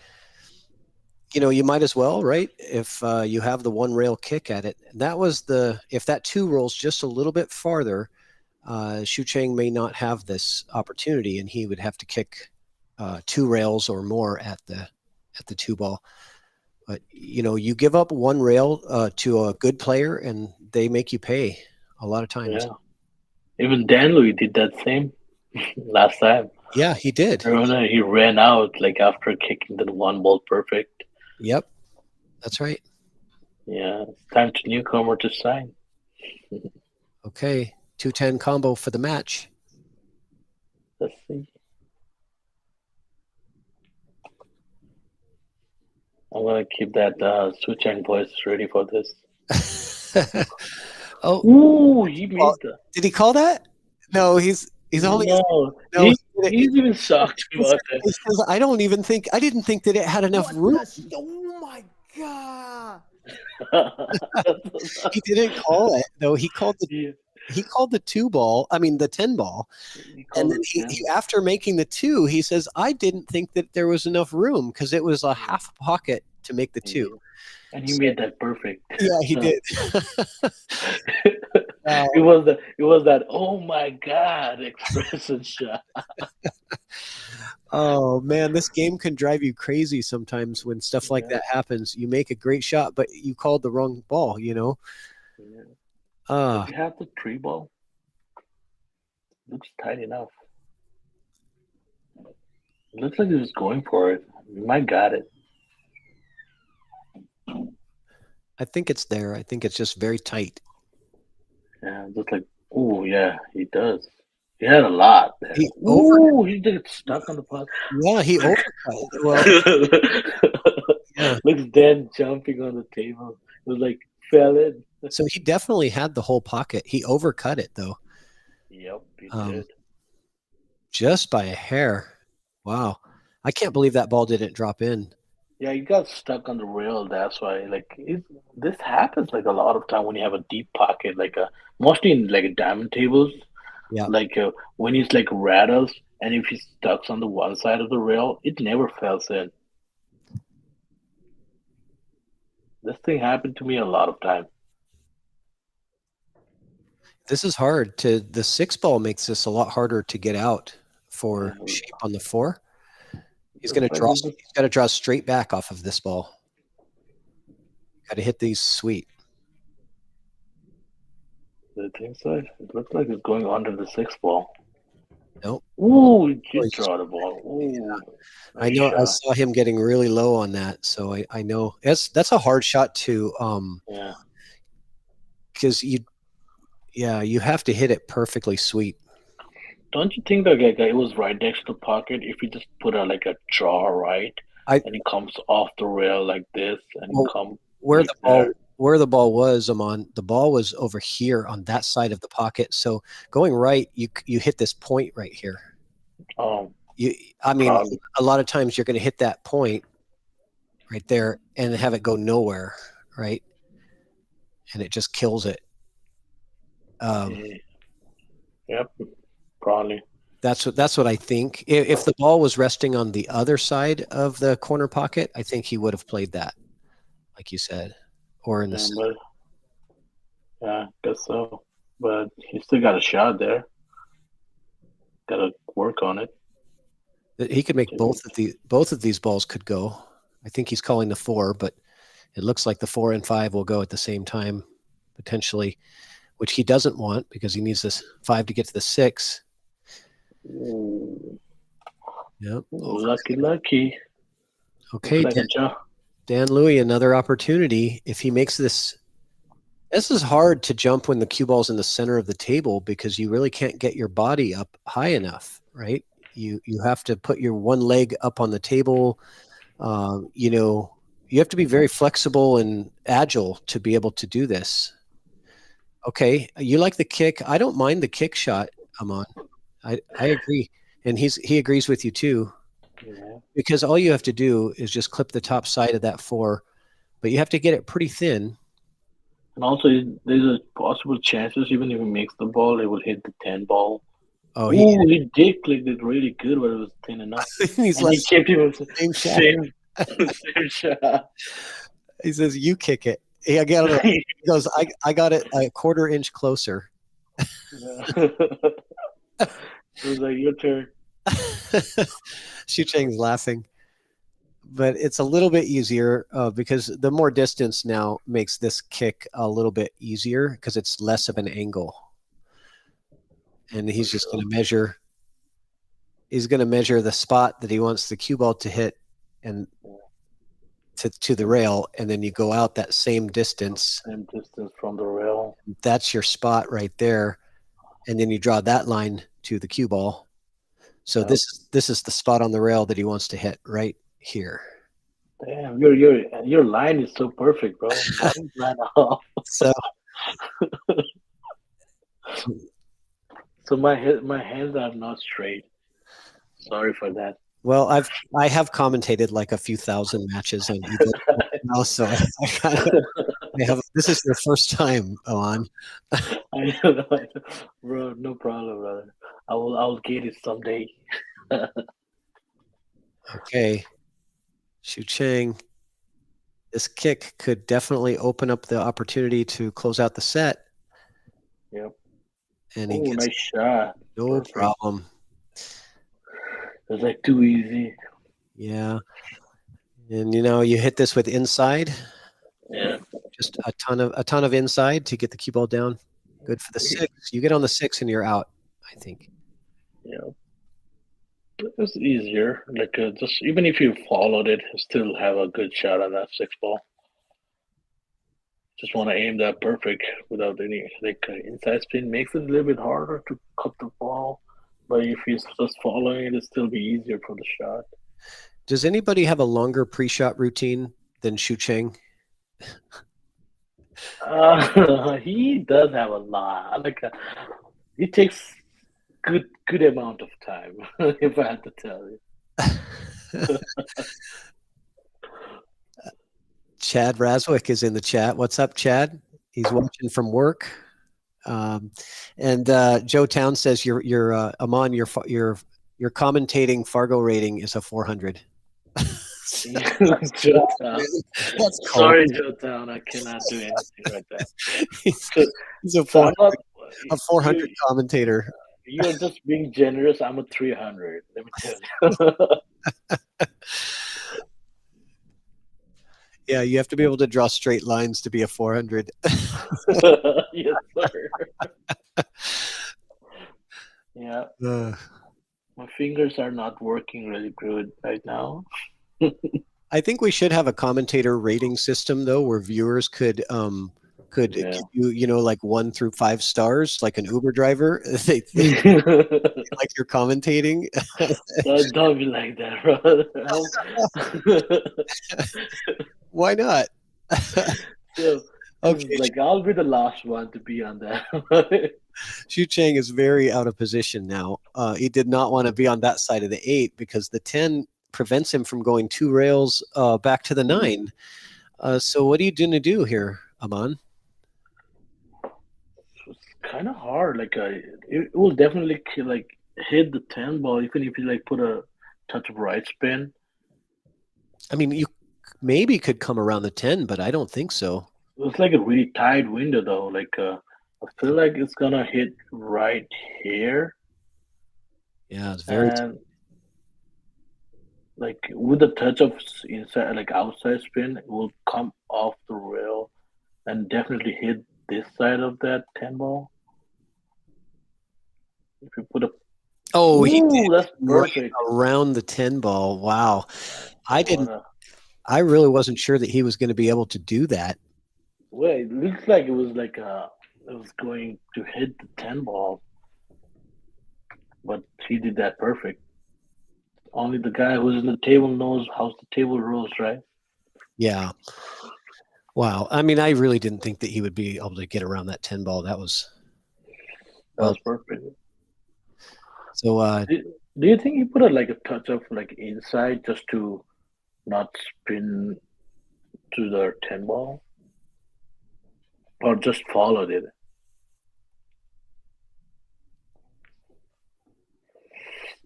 You know, you might as well, right? If you have the 1 rail kick at it. If that 2 rolls just a little bit farther, SHUCHENG may not have this opportunity, and he would have to kick 2 rails or more at the 2 ball. But you know, you give up 1 rail to a good player, and they make you pay a lot of times. Yeah. Even Dan Louis did that same last time. Yeah, he did. I remember he ran out like after kicking the 1 ball perfect. Yep, that's right. Yeah, it's time to newcomer to sign. Okay, 210 combo for the match. Let's see. I'm gonna keep that SHUCHENG voice ready for this. Oh, ooh, he made that. Did he call that? No, he's only. No, he's even shocked about that. He says, I didn't think that it had enough room. Oh my god! He didn't call it though. He called the 2 ball. I mean the 10 ball. And then he after making the 2, he says, I didn't think that there was enough room because it was a half pocket to make the 2. And he made that perfect. Yeah, he did. It was that oh my god expression shot. Oh man, this game can drive you crazy sometimes when stuff like that happens. You make a great shot, but you called the wrong ball, you know? Yeah. If you have the 3 ball, looks tight enough. It looks like he was going for it. He might got it. I think it's there. I think it's just very tight. Yeah, it looks like, oh yeah, he does. He had a lot there. He did get stuck on the puck. Yeah, he overcut. Well, yeah. Looks Dan jumping on the table. It was like fell in. So he definitely had the whole pocket. He overcut it though. Yep, he Um, did. Just by a hair. Wow. I can't believe that ball didn't drop in. Yeah, he got stuck on the rail. That's why, this happens like a lot of time when you have a deep pocket, mostly in like diamond tables. Yeah. When he's like rattles, and if he's stuck on the one side of the rail, it never falls in. This thing happened to me a lot of time. This is hard to, the 6 ball makes this a lot harder to get out for shape on the 4. He's going to draw, he's got to draw straight back off of this ball. Got to hit these sweet. I think so. It looks like it's going under the 6 ball. Nope. Ooh, he just draw the ball. Ooh, yeah. Nice I know. shot. I saw him getting really low on that, so I know that's a hard shot to Yeah. because you have to hit it perfectly sweet. Don't you think that guy it was right next to the pocket? If you just put a jaw right, and it comes off the rail like this, and where the ball was, Amon, the ball was over here on that side of the pocket. So going right, you hit this point right here. I mean, a lot of times you're going to hit that point right there and have it go nowhere, right? And it just kills it. Yep, probably. That's what I think. If the ball was resting on the other side of the corner pocket, I think he would have played that, like you said, or in the center. Yeah, I guess so. But he still got a shot there. Got to work on it. He could make both of these balls could go. I think he's calling the 4, but it looks like the 4 and 5 will go at the same time, potentially, which he doesn't want because he needs this 5 to get to the 6. Ooh. Yep. Lucky. Okay, Dan LOUIE, another opportunity. If he makes this is hard to jump when the cue ball's in the center of the table because you really can't get your body up high enough, right? You have to put your one leg up on the table. You have to be very flexible and agile to be able to do this. Okay, you like the kick. I don't mind the kick shot, Amon. I agree. And he agrees with you too. Yeah. Because all you have to do is just clip the top side of that 4, but you have to get it pretty thin. And also, there's a possible chances even if he makes the ball, it will hit the 10 ball. Oh, he did click it really good, but it was thin enough. He's like, he kept him same shot. He says, "You kick it." He goes, "I got it a quarter inch closer." It was like, your turn. SHUCHENG's laughing, but it's a little bit easier because the more distance now makes this kick a little bit easier because it's less of an angle. And he's just going to measure. He's going to measure the spot that he wants the cue ball to hit, and to the rail, and then you go out that same distance. Same distance from the rail. That's your spot right there, and then you draw that line to the cue ball. So this is the spot on the rail that he wants to hit right here. Damn, your line is so perfect, bro. So so my hands are not straight. Sorry for that. Well, I have commentated like a few thousand matches on EvoSports now, so I have. This is your first time, Owen. I know, bro. No problem, brother. I'll get it someday. Okay, SHUCHENG. This kick could definitely open up the opportunity to close out the set. Yep. And he gets nice shot. No problem. It's like too easy. Yeah. And you hit this with inside. Yeah. Just a ton of inside to get the cue ball down. Good for the 6. You get on the 6 and you're out, I think. Yeah. It's easier. Just even if you followed it, still have a good shot on that 6 ball. Just want to aim that perfect without any inside spin. Makes it a little bit harder to cut the ball. But if you're just following it, it'll still be easier for the shot. Does anybody have a longer pre-shot routine than SHUCHENG? He does have a lot. It takes good amount of time, if I had to tell you. Chad Raswick is in the chat. What's up, Chad? He's watching from work. And Joe Town says you're Amon, your commentating Fargo rating is a 400. Joe Town. That's Sorry, cold. Joe Town. I cannot do anything right there. He's a So 400 commentator. you're just being generous. I'm a 300. Let me tell you. Yeah, you have to be able to draw straight lines to be a 400. Yes, sir. Yeah, my fingers are not working really good right now. I think we should have a commentator rating system though, where viewers could Yeah. give you like 1 through 5 stars, like an Uber driver. They like you're commentating. Don't be like that, bro. Why not? So, Okay. like I'll be the last one to be on that. SHUCHENG is very out of position now. He did not want to be on that side of the 8 because the 10 prevents him from going 2 rails back to the 9. So what are you going to do here, Aman? It's kind of hard. It will definitely hit the 10 ball, even if you put a touch of right spin. I mean, you maybe could come around the 10, but I don't think so. It's like a really tight window though. I feel like it's gonna hit right here. Yeah, it's very and with a touch of inside outside spin, it will come off the rail and definitely hit this side of that 10 ball. If you put a that's perfect. Around the 10 ball. Wow. I really wasn't sure that he was going to be able to do that. Well, it looks like it was it was going to hit the 10 ball, but he did that perfect. Only the guy who's in the table knows how the table rolls, right? Yeah. Wow. I mean, I really didn't think that he would be able to get around that 10 ball. That was perfect. So do you think he put a touch of inside just to not spin to the 10 ball? Or just followed it?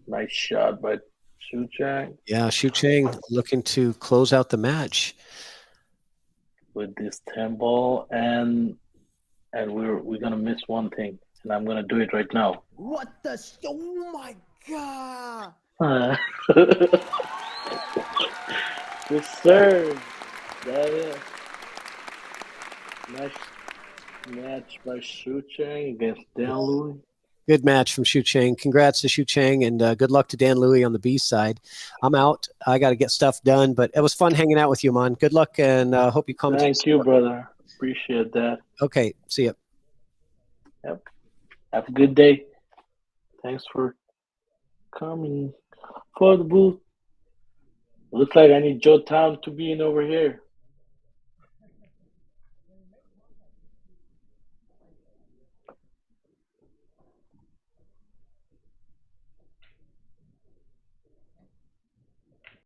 Nice shot by SHUCHENG. Yeah, SHUCHENG looking to close out the match With this 10 ball, and we're gonna miss one thing, and I'm gonna do it right now. What the? Oh my god! Good serve. That is nice match by SHUCHENG against LOUIE. Good match from SHUCHENG. Congrats to SHUCHENG, and good luck to LOUIE on the B side. I'm out. I got to get stuff done, but it was fun hanging out with you, man. Good luck, and hope you come. Thank you, brother. Appreciate that. Okay, see ya. Yep. Have a good day. Thanks for coming for the booth. Looks like I need Joe Town to be in over here.